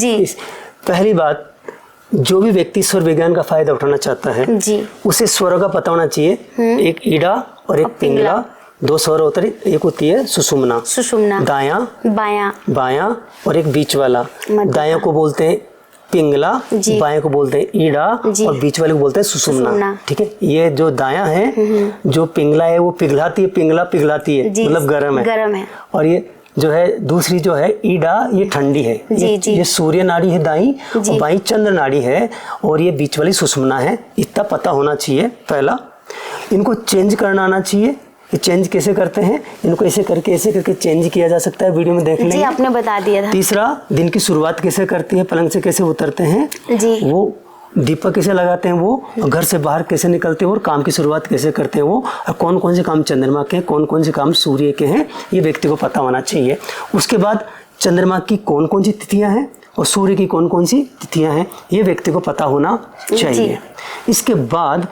जी। पहली बात, जो भी व्यक्ति स्वर विज्ञान का फायदा उठाना चाहता है जी। उसे स्वरों का पता होना चाहिए। एक ईड़ा और एक पिंगला, दो स्वर होते हैं, एक होती है सुषुम्ना, दायां बायां और एक बीच वाला। दायां को बोलते हैं पिंगला, बाएं को बोलते हैं ईड़ा और बीच वाले को बोलते हैं सुषुम्ना। ठीक है, ये जो दायां है, जो पिंगला है वो पिघलाती है, पिंगला पिघलाती है मतलब गर्म है। और ये जो है दूसरी जो है ईड़ा, ये ठंडी है। ये सूर्य नाड़ी है दाई और बाई चंद्र नाड़ी है और ये बीच वाली सुषुम्ना है। इतना पता होना चाहिए पहला। इनको चेंज करना आना चाहिए। ये चेंज कैसे करते हैं, इनको ऐसे करके चेंज किया जा सकता है, वीडियो में देख लेंगे। जी, आपने बता दिया था। तीसरा, दिन की शुरुआत कैसे करती है, पलंग से कैसे उतरते हैं जी, वो दीपक कैसे लगाते हैं वो, घर से बाहर कैसे निकलते हैं और काम की शुरुआत कैसे करते हैं वो, और कौन कौन से काम चंद्रमा के हैं, कौन कौन से काम सूर्य के हैं, ये व्यक्ति को पता होना चाहिए। उसके बाद चंद्रमा की कौन कौन सी तिथियां हैं और सूर्य की कौन कौन सी तिथियां हैं, ये व्यक्ति को पता होना चाहिए। इसके बाद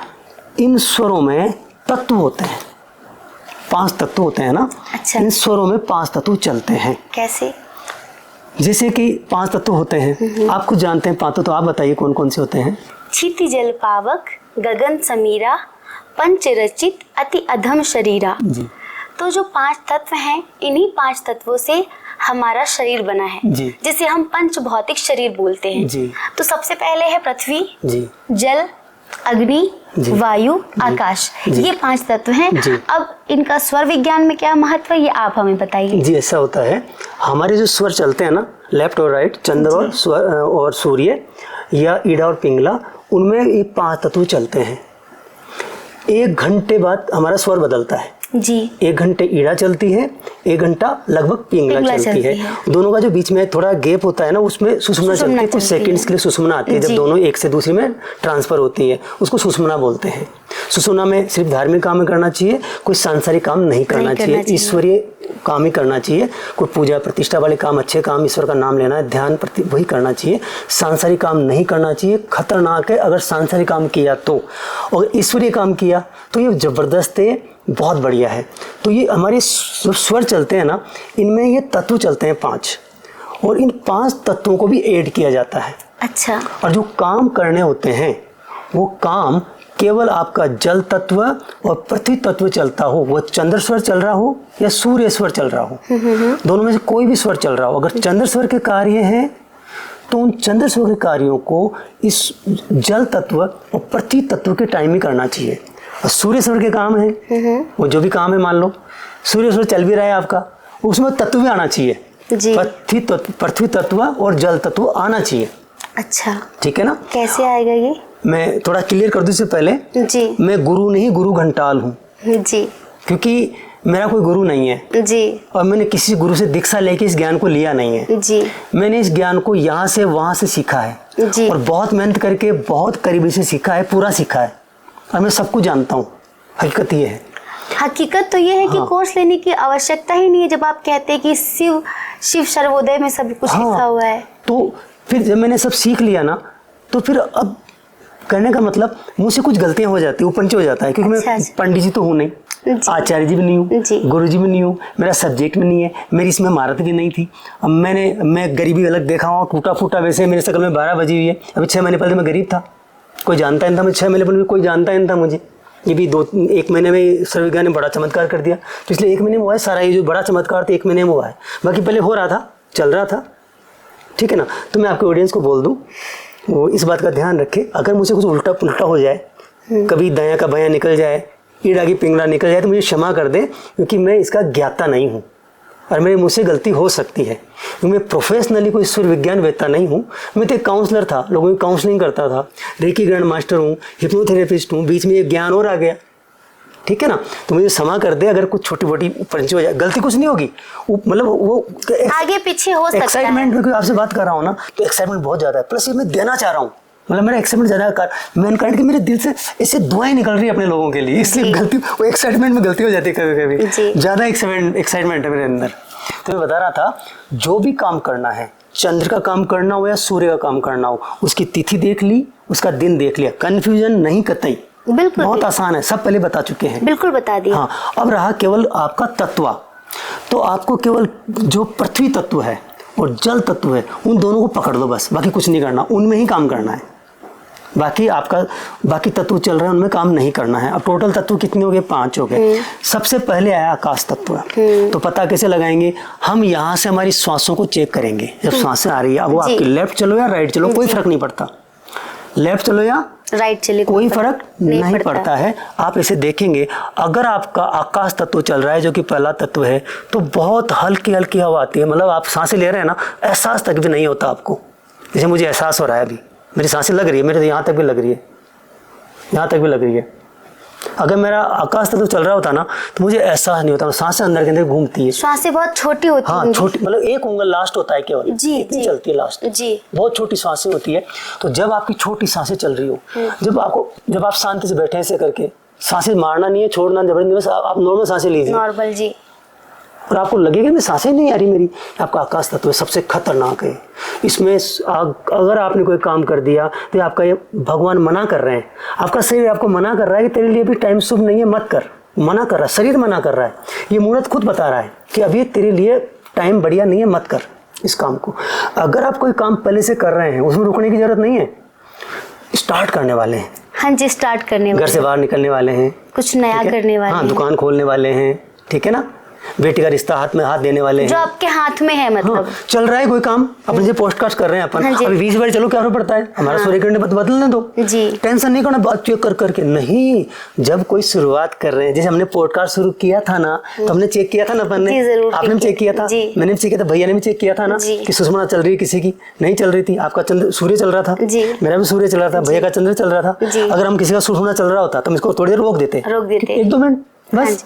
इन स्वरों में तत्व होते हैं, 5 तत्व होते हैं ना। अच्छा। इन स्वरों में 5 तत्व चलते हैं। कैसे? जैसे कि 5 तत्व होते हैं, आप खुद जानते हैं 5 तत्व, तो आप बताइए कौन कौन से होते हैं। क्षिति जल पावक, गगन समीरा, पंच रचित, अति अधम शरीरा। जी। तो जो 5 तत्व हैं, इन्हीं 5 तत्वों से हमारा शरीर बना है, जिसे हम पंच भौतिक शरीर बोलते हैं। जी। तो सबसे पहले है पृथ्वी, जी, जल, अग्नि, वायु, आकाश, ये 5 तत्व हैं। अब इनका स्वर विज्ञान में क्या महत्व है, ये आप हमें बताइए। जी, ऐसा होता है, हमारे जो स्वर चलते हैं ना, लेफ्ट और राइट, चंद्र और सूर्य या ईड़ा और पिंगला, उनमें ये 5 तत्व चलते हैं। 1 घंटे बाद हमारा स्वर बदलता है। जी। 1 घंटे ईड़ा चलती है, 1 घंटा लगभग पिंगला चलती है। दोनों का जो बीच में थोड़ा गैप होता है ना, उसमें सुषुम्ना चलती है। कुछ सेकंड्स के लिए सुषुम्ना आती है, जब दोनों एक से दूसरे में ट्रांसफर होती है, उसको सुषुम्ना बोलते हैं। सुषुम्ना में सिर्फ धार्मिक काम करना चाहिए, कोई सांसारिक काम नहीं करना चाहिए, ईश्वरीय काम ही करना चाहिए। कोई पूजा प्रतिष्ठा वाले काम, अच्छे काम, ईश्वर का नाम लेना है, ध्यान प्रति वही करना चाहिए। सांसारिक काम नहीं करना चाहिए, खतरनाक है। अगर सांसारिक काम किया तो, और ईश्वरीय काम किया तो ये जबरदस्त है, बहुत बढ़िया है। तो ये हमारे स्वर चलते हैं ना, इनमें ये तत्व चलते हैं 5, और इन 5 तत्वों को भी ऐड किया जाता है। अच्छा। और जो काम करने होते हैं वो काम केवल आपका जल तत्व और पृथ्वी तत्व चलता हो, वो चंद्र स्वर चल रहा हो या सूर्य स्वर चल रहा हो, दोनों में से कोई भी स्वर चल रहा हो, अगर चंद्र स्वर के कार्य हैं तो उन चंद्र स्वर के कार्यों को इस जल तत्व और पृथ्वी तत्व के टाइम ही करना चाहिए। और सूर्य स्वर के काम है, वो जो भी काम है, मान लो सूर्य स्वर चल भी रहा है आपका, उसमें तत्व भी आना चाहिए। पृथ्वी तत्व और जल तत्व आना चाहिए। अच्छा, ठीक है ना। कैसे आएगा ये, मैं थोड़ा क्लियर कर दूं इससे पहले। जी। मैं गुरु नहीं, गुरु घंटाल हूँ। जी। क्योंकि मेरा कोई गुरु नहीं है। जी। और मैंने किसी गुरु से दीक्षा लेके इस ज्ञान को लिया नहीं है। जी। मैंने इस ज्ञान को यहाँ से वहाँ से सीखा है। जी। और बहुत मेहनत करके बहुत करीबी से सीखा है, पूरा सीखा है, और मैं सब कुछ जानता हूँ। हकीकत ये है। हकीकत तो ये है कि कोर्स लेने की आवश्यकता ही नहीं है, जब आप कहते हैं कि शिव सर्वोदय में सब कुछ लिखा हुआ है। तो फिर जब मैंने सब सीख लिया ना, तो फिर अब कहने का मतलब मुझसे कुछ गलतियां हो जाती है, ऊपर नीचे हो जाता है, क्योंकि मैं पंडित जी तो हूँ नहीं, आचार्य जी भी नहीं हूँ, गुरु जी भी नहीं हूँ, मेरा सब्जेक्ट भी नहीं है, मेरी इसमें महारत भी नहीं थी। अब मैं गरीबी अलग देखा हूँ, टूटा फूटा, वैसे मेरे शकल में 12 बजी हुई है। अभी 6 महीने पहले मैं गरीब था, कोई जानता नहीं था, मैं 6 महीने पहले कोई जानता नहीं था मुझे। ये भी 1 महीने में सर्व विज्ञान ने बड़ा चमत्कार कर दिया। तो इसलिए 1 महीने में हुआ है सारा, ये जो बड़ा चमत्कार था 1 महीने में हुआ है, बाकी पहले हो रहा था, चल रहा था। ठीक है ना। तो मैं आपके ऑडियंस को बोल दूं, वो इस बात का ध्यान रखे, अगर मुझे कुछ उल्टा पुल्टा हो जाए, कभी दायां का बायां निकल जाए, ईड़ा की पिंगला निकल जाए, तो मुझे क्षमा कर दें, क्योंकि मैं इसका ज्ञाता नहीं हूँ और मेरे मुझसे गलती हो सकती है। क्योंकि मैं प्रोफेशनली कोई ईश्वर विज्ञान वेत्ता नहीं हूँ। मैं तो एक काउंसलर था, लोगों की काउंसलिंग करता था, रेकी ग्रैंड मास्टर हूँ, हिप्नोथेरेपिस्ट हूँ, बीच में एक ज्ञान और आ गया। ठीक है ना। तो मुझे क्षमा कर दे अगर कुछ छोटी मोटी पंची हो जाए, गलती कुछ नहीं होगी, मतलब वो आगे पीछे हो सकता है। एक्साइटमेंट में कोई आपसे बात कर रहा हूँ ना, तो एक्साइटमेंट बहुत ज़्यादा है, प्लस ये मैं देना चाह रहा हूँ, मतलब मेरा एक्साइटमेंट ज़्यादा मैन काइंड कि मेरे दिल से ऐसे दुआएं निकल रही है अपने लोगों के लिए, इसलिए गलती, वो एक्साइटमेंट में गलती हो जाती है कभी कभी, ज़्यादा एक्साइटमेंट है मेरे अंदर। तो मैं बता रहा था, जो भी काम करना है, चंद्र का काम करना हो या सूर्य का काम करना हो, उसकी तिथि देख ली, उसका दिन देख लिया, कन्फ्यूजन नहीं कतई, बिल्कुल बहुत आसान है, सब पहले बता चुके हैं। बिल्कुल बता दिया। हाँ, अब रहा केवल आपका तत्व, तो आपको केवल जो पृथ्वी तत्व है और जल तत्व है, उन दोनों को पकड़ लो बस, बाकी कुछ नहीं करना, उनमें ही काम करना है। बाकी तत्व चल रहे हैं उनमें काम नहीं करना है। अब टोटल तत्व कितने हो गए? 5 हो गए। सबसे पहले आया आकाश तत्व। तो पता कैसे लगाएंगे? हम यहाँ से हमारी श्वासों को चेक करेंगे। जब सांसें आ रही है, अब वो आपकी लेफ्ट चलो या राइट चलो, कोई फर्क नहीं पड़ता। लेफ्ट चलो या राइट चले, कोई फर्क नहीं पड़ता है। आप इसे देखेंगे, अगर आपका आकाश तत्व चल रहा है जो कि पहला तत्व है, तो बहुत हल्की हल्की हवा आती है। मतलब आप सांसें ले रहे हैं ना, एहसास तक भी नहीं होता आपको। जैसे मुझे एहसास हो रहा है, अभी मेरी सांसें लग रही है, मेरे तो यहाँ तक भी लग रही है, यहाँ तक भी लग रही है। अगर मेरा आकाश तत्व चल रहा होता ना, तो मुझे एहसास नहीं होता। सांसें अंदर के अंदर घूमती है। सांसें बहुत छोटी होती हैं। हाँ, छोटी, मतलब 1 उंगल लास्ट होता है केवल, इतनी चलती है लास्ट। जी, बहुत छोटी सांसें होती है। तो जब आपकी छोटी सांसें चल रही हो, जब आप शांति से बैठे ऐसे करके, सांसें मारना नहीं है, छोड़ना जबरदस्ती, बस आप नॉर्मल सांसें लीजिए, नॉर्मल जी। और आपको लगेगा कि सांसें नहीं आ रही मेरी, आपका आकाश तत्व सबसे खतरनाक है। इसमें अगर आपने कोई काम कर दिया तो आपका ये भगवान मना कर रहे हैं, आपका शरीर आपको मना कर रहा है कि तेरे लिए भी टाइम शुभ नहीं है, मत कर। मना कर रहा है, शरीर मना कर रहा है। ये मुहूर्त खुद बता रहा है कि अभी तेरे लिए टाइम बढ़िया नहीं है, मत कर इस काम को। अगर आप कोई काम पहले से कर रहे हैं, उसमें रुकने की जरूरत नहीं है। स्टार्ट करने वाले हैं, हाँ जी, स्टार्ट करने वाले, घर से बाहर निकलने वाले हैं, कुछ नया करने वाले हाँ, हैं, दुकान खोलने वाले हैं, ठीक है ना, बेटी का रिश्ता हाथ में हाथ देने वाले हैं, जो आपके हाथ में है। मतलब हाँ, चल रहा है कोई काम, अपने से पोस्टकास्ट कर रहे हैं अपन। हाँ, अभी 20 बार चलो, क्या फर्क पड़ता है, हमारा सूर्यकिरण बदलने दो जी। टेंशन नहीं करना बात चेक कर करके, नहीं। जब कोई शुरुआत कर रहे हैं, जैसे हमने पॉडकास्ट शुरू किया था ना, तो हमने चेक किया था ना, अपन ने, आपने भी चेक किया था, मैंने भी चेक किया था, भैया ने भी चेक किया था ना, कि सुषमा चल रही है, किसी की नहीं चल रही थी। आपका चंद्र सूर्य चल रहा था, मेरा भी सूर्य चल रहा था, भैया का चंद्र चल रहा था। अगर हम किसी का सुषमा चल रहा होता तो हम इसको थोड़ी देर रोक देते, 1-2 मिनट बस,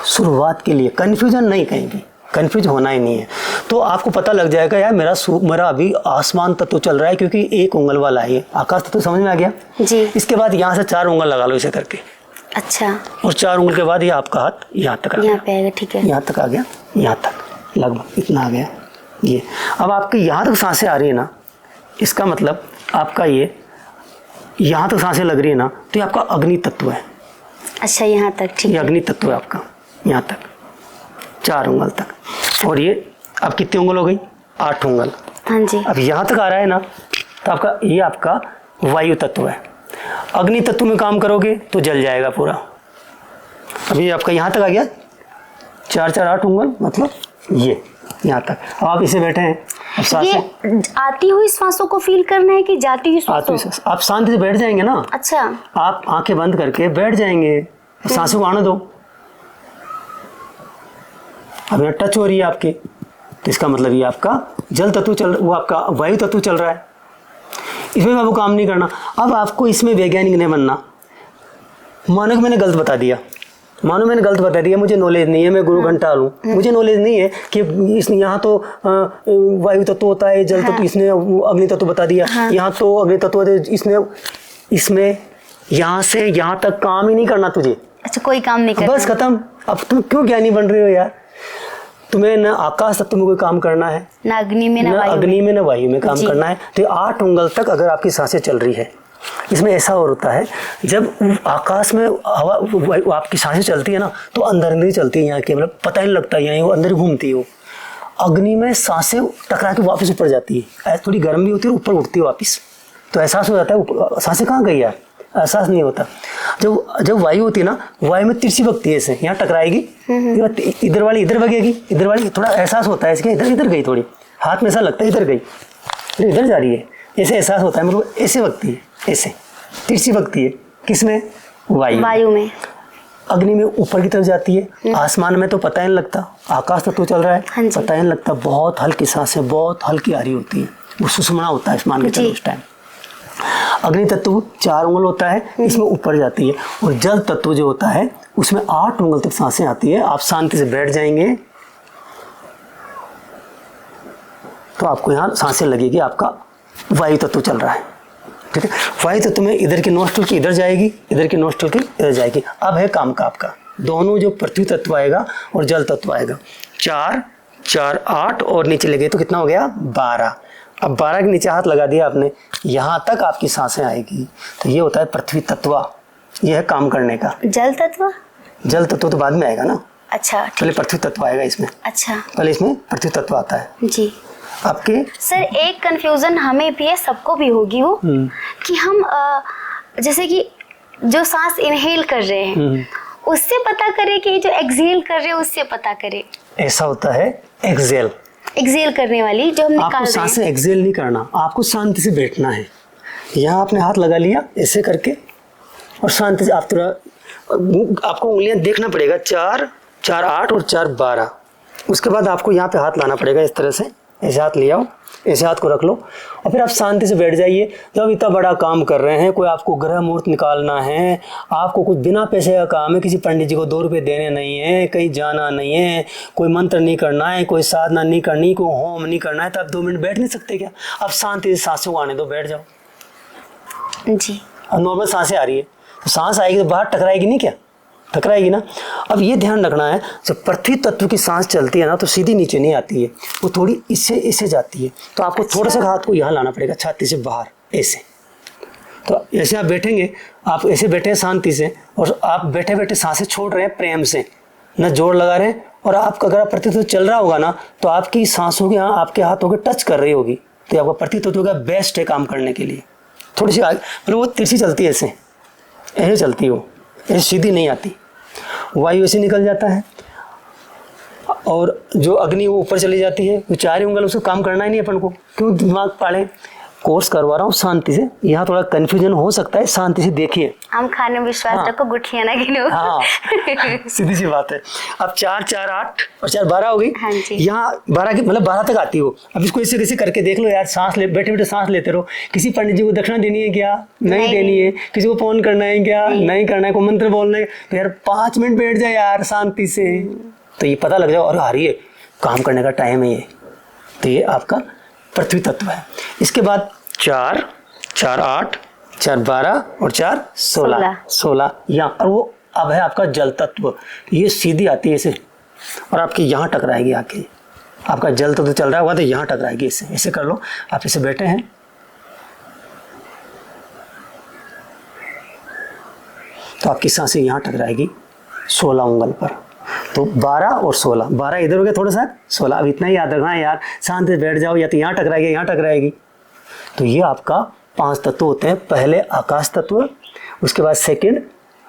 शुरुआत के लिए। कंफ्यूजन नहीं, कहीं भी कंफ्यूज होना ही नहीं है। तो आपको पता लग जाएगा यार, मेरा अभी आसमान तत्व चल रहा है, क्योंकि 1 उंगल वाला है ये आकाश तत्व, समझ में आ गया जी। इसके बाद यहाँ से 4 उंगल लगा लो इसे करके, अच्छा, और 4 उंगल के बाद ये आपका हाथ यहाँ तक आ गया, यहाँ पे आएगा, ठीक है, यहाँ तक आ गया, यहाँ तक लगभग इतना आ गया ये। अब आपके यहाँ तक सांसें आ रही है ना, इसका मतलब आपका ये यहाँ तक सांसें लग रही है ना, तो ये आपका अग्नि तत्व है। अच्छा, यहाँ तक, ठीक ये है, अग्नि तत्व है आपका, यहाँ तक 4 उंगल तक। और ये अब कितनी उंगल हो गई? 8 उंगल। हाँ जी। अब यहाँ तक आ रहा है ना, तो आपका वायु तत्व है। अग्नि तत्व में काम करोगे तो जल जाएगा पूरा। अभी आपका यहाँ तक आ गया, 4-4 8 उंगल, मतलब ये यहाँ तक। अब आप इसे बैठे हैं, अब ये आती हुई सांसों को फील करना है कि जाती हुई सांसों? आप शांति से बैठ जाएंगे ना। अच्छा, आप आंखें बंद करके बैठ जाएंगे, सांसों को आने दो। अब यहाँ टच हो रही है आपके, तो इसका मतलब ये आपका जल तत्व वो आपका वायु तत्व चल रहा है, इसमें आपको काम नहीं करना। अब आपको इसमें वैज्ञानिक नहीं बनना। मानो कि मैंने गलत बता दिया, मुझे नॉलेज नहीं है, मैं गुरु घंटा हूँ, मुझे नॉलेज नहीं है कि इसने यहाँ तो वायु तत्व होता है, जल तत्व, इसने अग्नि तत्व बता दिया, यहाँ तो अग्नि तत्व होता है, इसमें यहाँ से यहाँ तक काम ही नहीं करना तुझे। अच्छा, कोई काम नहीं करना, बस खत्म। अब तुम क्यों ज्ञानी बन रहे हो यार? तुम्हें न आकाश तत्व में कोई काम करना है, ना अग्नि में, न अग्नि में, न वायु में काम करना है। तो 8 उंगल तक अगर आपकी सांसें चल रही है, इसमें ऐसा होता है, जब आकाश में हवा आपकी सांसें चलती है ना, तो अंदर अंदर ही चलती है, यहाँ के मतलब पता ही नहीं लगता, यहाँ वो अंदर घूमती है। वो अग्नि में सांसें टकरा के वापस ऊपर जाती है, थोड़ी गर्म भी होती है, ऊपर उठती है वापस, तो एहसास हो जाता है सांसें कहाँ गई यार, एहसास नहीं होता। जब वायु होती है ना, वायु में तिरछी बगती है, ऐसे यहाँ टकराएगी, इधर वाली इधर भगेगी, इधर वाली थोड़ा एहसास होता है इसके, इधर गई, थोड़ी हाथ में ऐसा लगता है इधर गई, इधर जा रही है, ऐसे एहसास होता है। मतलब ऐसे बगती है, ऐसे तिरछी बगती है, किसमें? वायु में। अग्नि में ऊपर की तरफ जाती है, आसमान में तो पता ही नहीं लगता, आकाश तत्व चल रहा है, पता ही नहीं लगता, बहुत हल्की सांसें, बहुत हल्की आ रही होती है, वो सुषुम्ना होता है आसमान के चलो उस टाइम। अग्नि तत्व 4 उंगल होता है, इसमें ऊपर जाती है, और जल तत्व जो होता है उसमें 8 उंगल तक सांसें आती है। आप शांति से बैठ जाएंगे तो आपको यहाँ सांसें लगेगी, आपका वायु तत्व चल रहा है, ठीक है। वायु तत्व में इधर की नोस्ट्रल की इधर जाएगी, इधर की नोस्ट्रल की इधर जाएगी। अब है काम का आपका, दोनों जो पृथ्वी तत्व आएगा और जल तत्व आएगा, 4 4 8 और नीचे लगे तो कितना हो गया? 12। अब 12 के नीचे हाथ लगा दिया आपने, यहाँ तक आपकी सांसें आएगी, तो ये होता है पृथ्वी तत्व। ये है काम करने का। जल तत्व तो बाद में आएगा ना, अच्छा, पहले पृथ्वी तत्व आएगा इसमें। अच्छा, पहले इसमें पृथ्वी तत्व आता है जी। आपके सर एक कंफ्यूजन हमें भी है, सबको भी होगी वो, कि हम जैसे कि जो सांस इनहेल कर रहे हैं उससे पता करें कि जो एक्सहेल कर रहे हैं उससे पता करें। ऐसा होता है एक्सहेल करने वाली जो हम निकाल आपको रहे सांस हैं। एक्सहेल नहीं करना, आपको शांति से बैठना है। यहाँ आपने हाथ लगा लिया ऐसे करके और शांति से आप थोड़ा, आपको उंगलियां देखना पड़ेगा, 4, 4, 8 और 4, 12। उसके बाद आपको यहाँ पे हाथ लाना पड़ेगा इस तरह से, ऐसे हाथ ले आओ, ऐसे हाथ को रख लो और फिर आप शांति से बैठ जाइए। जब इतना बड़ा काम कर रहे हैं, कोई आपको ग्रह मुहूर्त निकालना है, आपको कुछ बिना पैसे का काम है, किसी पंडित जी को 2 रुपये देने नहीं है, कहीं जाना नहीं है, कोई मंत्र नहीं करना है, कोई साधना नहीं करनी, कोई होम नहीं करना है, तो आप 2 मिनट बैठ नहीं सकते क्या? आप शांति से सांसों को आने दो, बैठ जाओ जी। अब नॉर्मल सांसें आ रही है तो सांस आएगी तो बाहर टकराएगी नहीं क्या? टकराएगी ना। अब ये ध्यान रखना है, जब पृथ्वी तत्व की सांस चलती है ना तो सीधी नीचे नहीं आती है, वो थोड़ी इससे जाती है। तो आपको थोड़ा सा हाथ को यहाँ लाना पड़ेगा, छाती से बाहर ऐसे। तो ऐसे आप बैठेंगे, आप ऐसे बैठे हैं शांति से और आप बैठे बैठे सांसें छोड़ रहे हैं प्रेम से, न जोर लगा रहे हैं। और आपका अगर पृथ्वी तत्व चल रहा होगा ना तो आपकी सांसों के यहाँ आपके हाथों के टच कर रही होगी, तो ये आपका पृथ्वी तत्व का बेस्ट है काम करने के लिए। थोड़ी सी आगे, पर वो तिरछी चलती है, ऐसे चलती है, वो ऐसे सीधी नहीं आती, वायु ऐसे निकल जाता है। और जो अग्नि वो ऊपर चली जाती है, वो 4 उंगल, उसको काम करना ही नहीं अपन को, क्यों दिमाग पाड़े। कोर्स करवा रहा हूँ शांति से, यहाँ थोड़ा कंफ्यूजन हो सकता है, शांति से देखिए। हम खाने में विश्वास रखो, गुठियां ना गिनो। हाँ सीधी सी बात है। अब 4, 4, 8 और 4, 12 हो गई। हाँ जी। यहाँ 12 की मतलब 12 तक आती हो। अब इसको ऐसे कैसे करके देख लो यार, सांस ले, बैठे बैठे सांस लेते रहो। किसी पंडित जी को दक्षिणा देनी है क्या? नहीं देनी है। किसी को फोन करना है क्या? नहीं करना है। कोई मंत्र बोलना है तो यार 5 मिनट बैठ जाए यार शांति से, तो ये पता लग जाए और आ रही है, काम करने का टाइम है ये। तो ये आपका पृथ्वी तत्व है। इसके बाद 4, 4, 8, 4, 12 और 4, 16 यहाँ। और वो अब है आपका जल तत्व, ये सीधी आती है ऐसे और आपके यहाँ टकराएगी आके। आपका जल तत्व चल रहा होगा तो यहाँ टकराएगी ऐसे। ऐसे कर लो, आप ऐसे बैठे हैं, तो आपकी सांसें यहाँ टकराएगी 16 उंगल पर। तो 12 और 16, 12 इधर हो गया थोड़ा सा, 16। अब इतना ही याद रखना है यार, शांति से बैठ जाओ, या तो यहाँ टकराएगी, यहाँ टकराएगी। तो ये आपका 5 तत्व होते हैं। पहले आकाश तत्व, उसके बाद सेकंड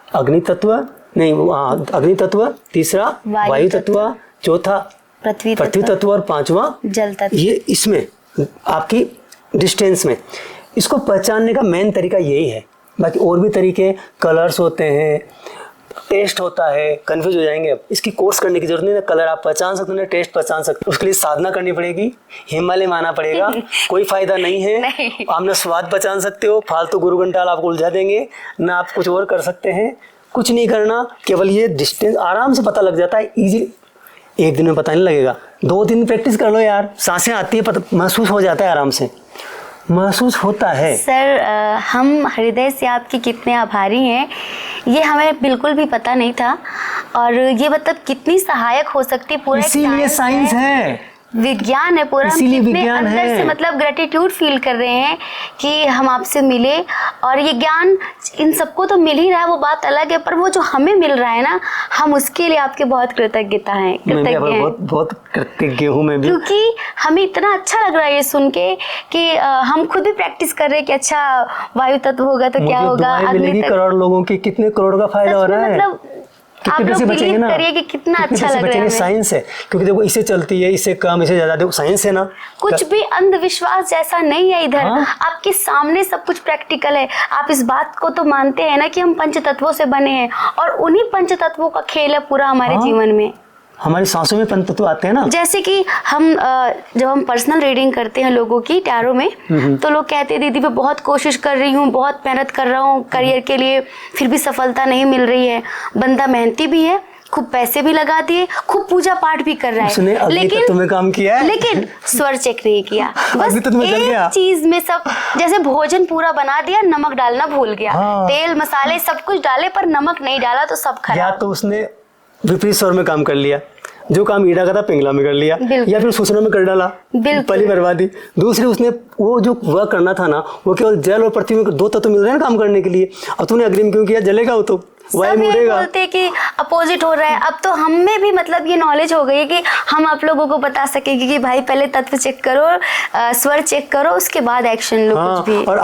अग्नि तत्व, अग्नि तत्व, तीसरा वायु तत्व, चौथा पृथ्वी तत्व और 5वां जल तत्व। ये इसमें आपकी डिस्टेंस में इसको पहचानने का मेन तरीका यही है। बाकी और भी तरीके, कलर्स होते हैं, टेस्ट होता है, कंफ्यूज हो जाएंगे। अब इसकी कोर्स करने की जरूरत नहीं है। कलर आप पहचान सकते हो, टेस्ट पहचान सकते हो, उसके लिए साधना करनी पड़ेगी, हिमालय में आना पड़ेगा। कोई फायदा नहीं है। आप ना स्वाद पहचान सकते हो, फालतू गुरु घंटाल आपको उलझा देंगे, ना आप कुछ और कर सकते हैं। कुछ नहीं करना, केवल ये डिस्टेंस आराम से पता लग जाता है, इजी। 1 दिन में पता नहीं लगेगा, 2 दिन प्रैक्टिस कर लो यार, सांसें आती है, पता महसूस हो जाता है, आराम से महसूस होता है। सर हम हृदय से आपके कितने आभारी हैं, ये हमें बिल्कुल भी पता नहीं था। और ये मतलब कितनी सहायक हो सकती है, पूरा इसीलिए साइंस है, विज्ञान है पूरा। हम कितने अंदर से मतलब ग्रेटिट्यूड फील कर रहे हैं कि हम आपसे मिले। और ये ज्ञान इन सबको तो मिल ही रहा है, वो बात अलग है, पर वो जो हमें मिल रहा है ना, हम उसके लिए आपके बहुत कृतज्ञता है, कृतज्ञ हैं। बहुत कृतज्ञ हूँ मैं भी, क्योंकि हमें इतना अच्छा लग रहा है ये सुन के कि हम खुद भी प्रैक्टिस कर रहे हैं कि अच्छा वायु तत्व होगा तो क्या होगा, अगले करोड़ लोगों की कितने करोड़ का फायदा हो रहा है। मतलब आप लोग बिलीव करिए कि कितना अच्छा लग रहा है। साइंस है, क्योंकि देखो इससे चलती है, इससे कम, इससे ज्यादा, देखो साइंस है ना। कुछ भी अंधविश्वास जैसा नहीं है इधर। हाँ? आपके सामने सब कुछ प्रैक्टिकल है। आप इस बात को तो मानते हैं ना कि हम पंच तत्वों से बने हैं और उन्हीं पंच तत्वों का खेल है पूरा हमारे जीवन में। हमारी सांसों में पंच तत्व आते हैं ना। जैसे कि हम जब हम पर्सनल रीडिंग करते हैं लोगों की टैरो में, तो लोग कहते हैं दीदी मैं बहुत कोशिश कर रही हूँ, बहुत मेहनत कर रहा हूँ करियर के लिए, फिर भी सफलता नहीं मिल रही है। बंदा मेहनती भी है, खूब पैसे भी लगा दिए, खूब पूजा पाठ भी कर रहा है, लेकिन तुम्हें काम किया है, लेकिन स्वर चेक नहीं किया। बस एक चीज में सब, जैसे भोजन पूरा बना दिया, नमक डालना भूल गया। तेल मसाले सब कुछ डाले पर नमक नहीं डाला तो सब खराब। या तो उसने विपरीत स्वर में काम कर लिया, जो काम ईड़ा का था पिंगला में कर लिया, या फिर सूचना में कर डाला, पहली बर्बादी। दूसरी, उसने वो जो वर्क करना था ना, वो केवल जल और पृथ्वी में 2 तत्व मिल रहे हैं ना काम करने के लिए। अब तूने अग्रिम क्यों किया? जलेगा वो तो, वायु उड़ेगा। बोलते कि अपोजिट हो रहा है। अब तो हम में भी मतलब ये नॉलेज हो गई है कि हम आप लोगों को बता सकेंगे कि भाई पहले तत्व चेक करो, स्वर चेक करो, उसके बाद एक्शन लो। हाँ, कुछ भी। और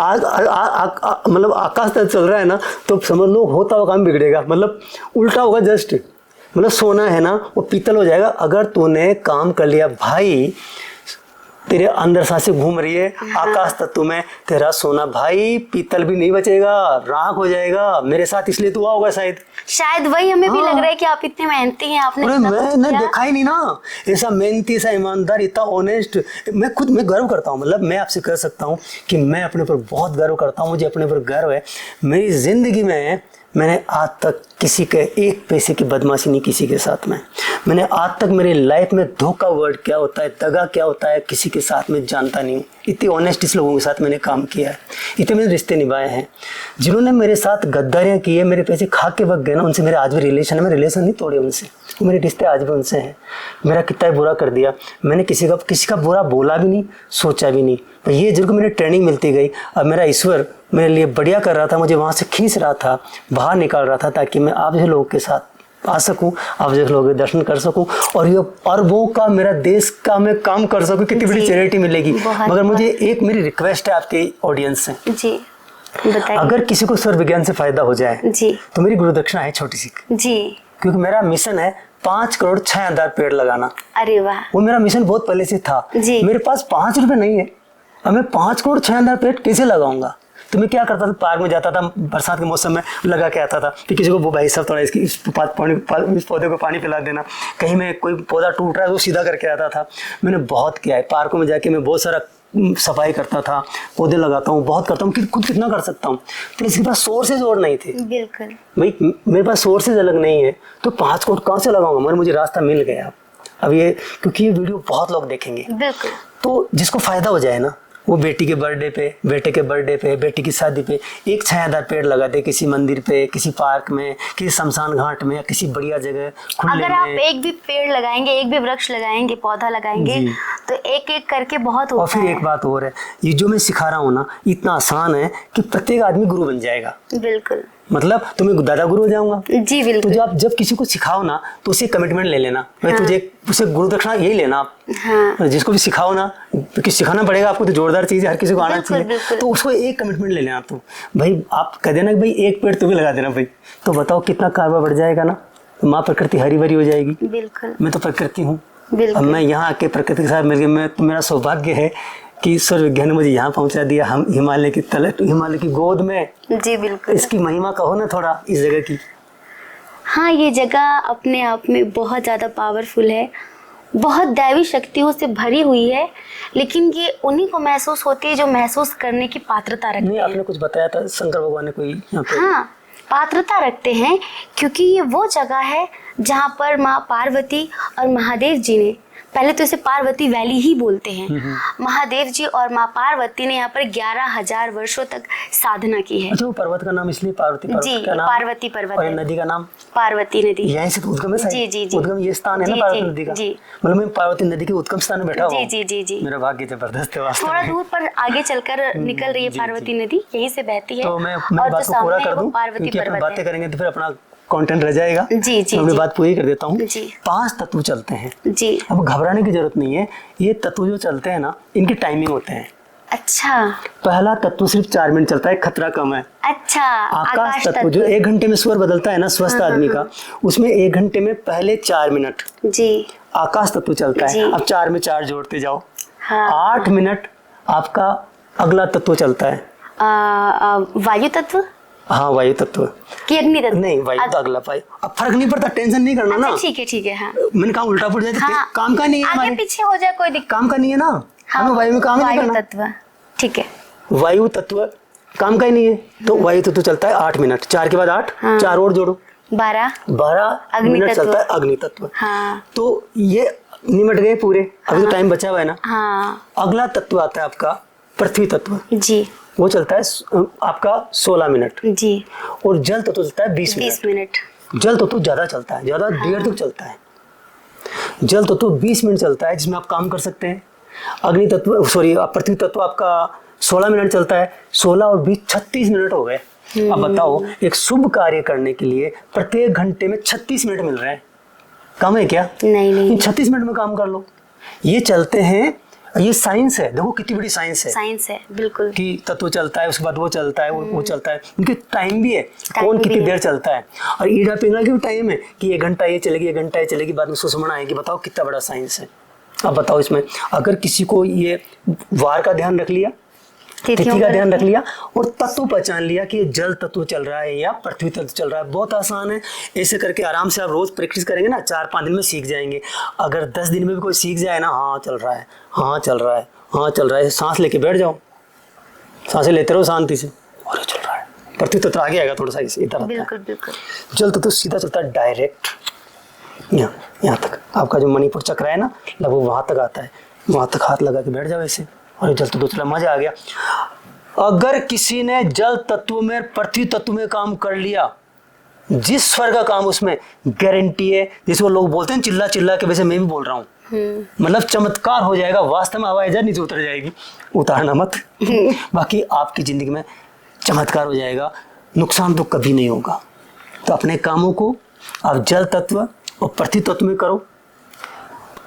मतलब आकाश तक चल रहा है ना, तो समझ लो होता हुआ काम बिगड़ेगा, मतलब उल्टा होगा जस्ट। मतलब सोना है ना, वो पीतल हो जाएगा। अगर तूने काम कर लिया भाई, तेरे अंदर सांसें घूम रही है आकाश तत्व में, तेरा सोना भाई पीतल भी नहीं बचेगा, राख हो जाएगा। मेरे साथ इसलिए तो हुआ होगा शायद वही हमें भी लग रहा है कि आप इतने मेहनती हैं। आपने मैंने देखा ही नहीं ना ऐसा मेहनती, ऐसा ईमानदार, इतना ऑनेस्ट। मैं गर्व करता हूँ, मतलब मैं आपसे कह सकता हूँ कि मैं अपने ऊपर बहुत गर्व करता हूँ। मुझे अपने ऊपर गर्व है। मेरी जिंदगी में मैंने आज तक किसी के 1 पैसे की बदमाशी नहीं किसी के साथ में। मैंने आज तक मेरी लाइफ में धोखा वर्ड क्या होता है, दगा क्या होता है, किसी के साथ में जानता नहीं हूँ। इतनी ऑनेस्ट लोगों के साथ मैंने काम किया है, इतने मैंने रिश्ते निभाए हैं। जिन्होंने मेरे साथ गद्दारियाँ की है, मेरे पैसे खा के वक्त गए ना, उनसे मेरे आज भी रिलेशन है। मैं रिलेशन नहीं तोड़े उनसे, वो मेरे रिश्ते आज भी उनसे हैं। मेरा कितना बुरा कर दिया मैंने, किसी का बुरा बोला भी नहीं, सोचा भी नहीं। पर ये जरूर मेरी ट्रेनिंग मिलती गई। अब मेरा ईश्वर मेरे लिए बढ़िया कर रहा था, मुझे वहाँ से खींच रहा था, बाहर निकाल रहा था, ताकि मैं आप जैसे लोगों के साथ आ सकूं, आप जैसे लोगों के दर्शन कर सकूं, और ये अरबों का, मेरा देश का मैं काम कर सकूं। कितनी बड़ी चैरिटी मिलेगी। मगर मुझे एक मेरी रिक्वेस्ट है आपके ऑडियंस से जी, बताइए। अगर किसी को स्वर विज्ञान से फायदा हो जाए जी, तो मेरी गुरु दक्षिणा है छोटी सी जी, क्योंकि मेरा मिशन है 5 करोड़ 6,000 पेड़ लगाना। अरे वाह, वो मेरा मिशन बहुत पहले से था जी। मेरे पास 5 रुपए नहीं है, अब मैं 5 करोड़ 6,000 पेड़ कैसे लगाऊंगा? तो मैं क्या करता था, पार्क में जाता था, बरसात के मौसम में लगा के आता था कि किसी को वो भाई साहब थोड़ा इस पौधे को पानी पिला देना। कहीं में कोई पौधा टूट रहा है वो सीधा करके आता था। मैंने बहुत किया है। पार्कों में जाके मैं बहुत सारा सफाई करता था, पौधे लगाता हूँ, बहुत करता हूँ। खुद कितना कर सकता हूँ, तो इसके पास सोर्सेज और नहीं थे। बिल्कुल भाई, मेरे पास सोर्सेज अलग नहीं है, तो 5 करोड़ कहाँ से लगाऊंगा? मगर मुझे रास्ता मिल गया अब ये, क्योंकि ये वीडियो बहुत लोग देखेंगे। बिल्कुल, तो जिसको फायदा हो जाए ना, वो बेटी के बर्थडे पे, बेटे के बर्थडे पे, बेटी की शादी पे 1-6,000 पेड़ लगा दे, किसी मंदिर पे, किसी पार्क में, किसी शमशान घाट में, या किसी बढ़िया जगह खुले में। अगर आप एक भी पेड़ लगाएंगे, एक भी वृक्ष लगाएंगे, पौधा लगाएंगे, तो एक एक करके बहुत होता है। और फिर एक बात और है, ये जो मैं सिखा रहा हूँ ना, इतना आसान है कि प्रत्येक आदमी गुरु बन जाएगा। बिल्कुल, मतलब तुम्हें दादा गुरु हो जाऊंगा जी। बिल्कुल, तो जब किसी को सिखाओ ना, तो उसे कमिटमेंट ले लेना। हाँ। तुझे उसे गुरु दक्षिणा यही लेना आप। हाँ। जिसको भी सिखाओ ना, क्योंकि सिखाना पड़ेगा आपको, तो जोरदार चीज है, हर किसी को आना चाहिए। तो उसको एक कमिटमेंट ले लेना। तो भाई आप कह देना कि भाई 1 पेड़ तुम्हें लगा देना भाई, तो बताओ कितना कारवा बढ़ जाएगा ना। तो माँ प्रकृति हरी भरी हो जाएगी। बिल्कुल, मैं तो प्रकृति हूँ। अब मैं यहाँ आके प्रकृति के साथ मिल गया। मैं तो, मेरा सौभाग्य है कि ईश्वर विज्ञान ने मुझे यहाँ पहुँचा दिया, हम हिमालय की तले, हिमालय की गोद में जी। बिल्कुल, इसकी महिमा कहो ना थोड़ा इस जगह की। हाँ, ये जगह अपने आप में बहुत ज़्यादा पावरफुल है, बहुत दैवी शक्तियों से भरी हुई है, लेकिन ये उन्हीं को महसूस होती है जो महसूस करने की पात्रता रखते हैं। आपने कुछ बताया था, शंकर भगवान ने कोई यहाँ पे हाँ पात्रता रखते हैं, क्योंकि ये वो जगह है जहाँ पर माँ पार्वती और महादेव जी ने, पहले तो इसे पार्वती वैली ही बोलते हैं, महादेव जी और माँ पार्वती ने यहाँ पर 11,000 वर्षों तक साधना की है। अच्छा, वो पर्वत का नाम इसलिए पार्वती पर्वत जी, पार्वती पर्वत है। नदी का नाम पार्वती नदी, यहीं से उद्गम है। जी जी जी, उद्गम ये स्थान है ना पार्वती नदी का। मतलब मैं पार्वती नदी के उद्गम स्थान में बैठा हूँ। जी जी जी, मेरा भाग्य जबरदस्त है। थोड़ा दूर पर आगे चलकर निकल रही है पार्वती नदी, यहीं से बहती है। तो मैं बात को पूरा कर दूं, क्योंकि अपन बातें करेंगे तो फिर अपना कंटेंट रह जाएगा। जी जी, मैं बात पूरी कर देता हूँ। 5 तत्व चलते हैं जी। अब घबराने की जरूरत नहीं है, ये तत्व जो चलते हैं ना, इनकी टाइमिंग होते हैं। अच्छा, पहला तत्व सिर्फ 4 मिनट चलता है, खतरा कम है। अच्छा, आकाश तत्व जो 1 घंटे में स्वर बदलता है ना स्वस्थ आदमी का, उसमें 1 घंटे में पहले 4 मिनट जी आकाश तत्व चलता है। अब 4 में 4 जोड़ते जाओ। 8 मिनट आपका अगला तत्व चलता है, वायु तत्व। हाँ, वायु तत्व कि अग्नि तत्व? नहीं, वायु तो अगला पाई। अब फर्क नहीं पड़ता, टेंशन नहीं करना ना। ठीक है ठीक है। हाँ, मैंने कहा उल्टा पड़ जाए तो काम का नहीं है, आगे पीछे हो जाए कोई दिक्कत, काम का नहीं है ना। हमें वायु में काम नहीं करना। तत्व ठीक है, वायु तत्व काम का ही नहीं है, तो वायु तत्व चलता है 8 मिनट। 4 के बाद 8, 4 और जोड़ो 12 मिनट चलता है अग्नि तत्व। तो ये निमट गए पूरे। अभी तो टाइम बचा हुआ है ना। अगला तत्व आता है आपका पृथ्वी तत्व जी, वो चलता है आपका 16 मिनट जी। और जल तत्व चलता है 20 मिनट। जल तत्व ज्यादा चलता है, ज्यादा देर तक चलता है। जल तत्व 20 मिनट चलता है जिसमें आप काम कर सकते हैं। अग्नि तत्व पृथ्वी तत्व आपका 16 मिनट चलता है। 16 और 20 36 मिनट हो गए। अब बताओ, एक शुभ कार्य करने के लिए प्रत्येक घंटे में 36 मिनट मिल रहे हैं, कम है क्या? नहीं। 36 मिनट में काम कर लो। ये चलते हैं, ये साइंस है, देखो कितनी बड़ी साइंस है। साइंस है बिल्कुल, कि तत्व चलता है, उसके बाद वो चलता है, वो चलता है, उनके टाइम भी है, कौन कितनी देर चलता है। और ईड़ा पिंगला की भी टाइम है कि 1 घंटा ये चलेगी, 1 घंटा ये चलेगी, बाद में सुषमण आएगी। बताओ कितना बड़ा साइंस है। अब बताओ, इसमें अगर किसी को ये वार का ध्यान रख लिया, तिथि का ध्यान रख लिया और तत्व पहचान लिया कि जल तत्व चल रहा है या पृथ्वी तत्व चल रहा है, बहुत आसान है। ऐसे करके आराम से आप रोज प्रैक्टिस करेंगे ना, 4-5 दिन में सीख जाएंगे। अगर 10 दिन में भी कोई सीख जाए ना, हाँ चल रहा है, हाँ चल रहा है, हाँ चल रहा है, सांस लेके बैठ जाओ, सांसें लेते रहो शांति से, और चल रहा है। पृथ्वी तत्व आगे आएगा थोड़ा सा इधर, बिल्कुल। जल तत्व सीधा चलता है डायरेक्ट यहाँ तक। आपका जो मणिपुर चक्र है ना, लगभग वहाँ तक आता है, वहाँ तक हाथ लगा के बैठ जाओ ऐसे, और जल तत्व चला, मजा आ गया। अगर किसी ने जल तत्व में पृथ्वी तत्व में काम कर लिया, जिस स्वर का काम उसमें, गारंटी है, जिसको लोग बोलते हैं चिल्ला चिल्ला के, वैसे मैं भी बोल रहा हूँ, मतलब चमत्कार हो जाएगा। वास्तव में हवाई जहाज नीचे उतर जाएगी, उतारना मत बाकी आपकी जिंदगी में चमत्कार हो जाएगा, नुकसान तो कभी नहीं होगा। तो अपने कामों को आप जल तत्व और पृथ्वी तत्व में करो।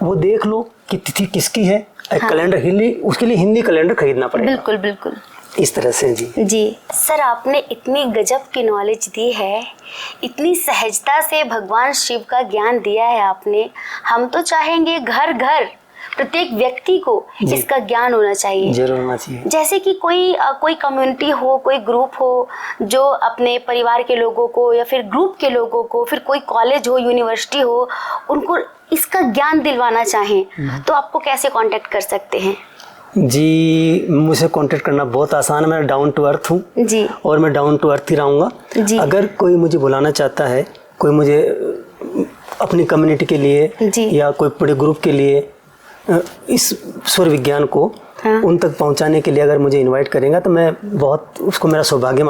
वो देख लो कि तिथि किसकी है, एक कैलेंडर हिंदी, उसके लिए हिंदी कैलेंडर खरीदना पड़ेगा। बिल्कुल इस तरह से जी सर, आपने इतनी गजब की नॉलेज दी है, इतनी सहजता से भगवान शिव का ज्ञान दिया है आपने। हम तो चाहेंगे घर घर प्रत्येक व्यक्ति को इसका ज्ञान होना चाहिए, जरूर होना चाहिए। जैसे कि कोई कम्युनिटी हो, कोई ग्रुप हो जो अपने परिवार के लोगों को या फिर ग्रुप के लोगों को, फिर कोई कॉलेज हो, यूनिवर्सिटी हो, उनको इसका ज्ञान दिलवाना चाहें तो आपको कैसे कांटेक्ट कर सकते हैं? जी, मुझे कांटेक्ट करना बहुत आसान है। मैं डाउन टू अर्थ हूँ जी, और मैं डाउन टू अर्थ ही रहूँगा जी। अगर कोई मुझे बुलाना चाहता है, कोई मुझे अपनी कम्युनिटी के लिए या कोई बड़े ग्रुप के लिए इस स्वर विज्ञान को उन तक पहुंचाने के लिए अगर मुझे इनवाइट करेंगे तो मैं बहुत, उसको मेरा सौभाग्य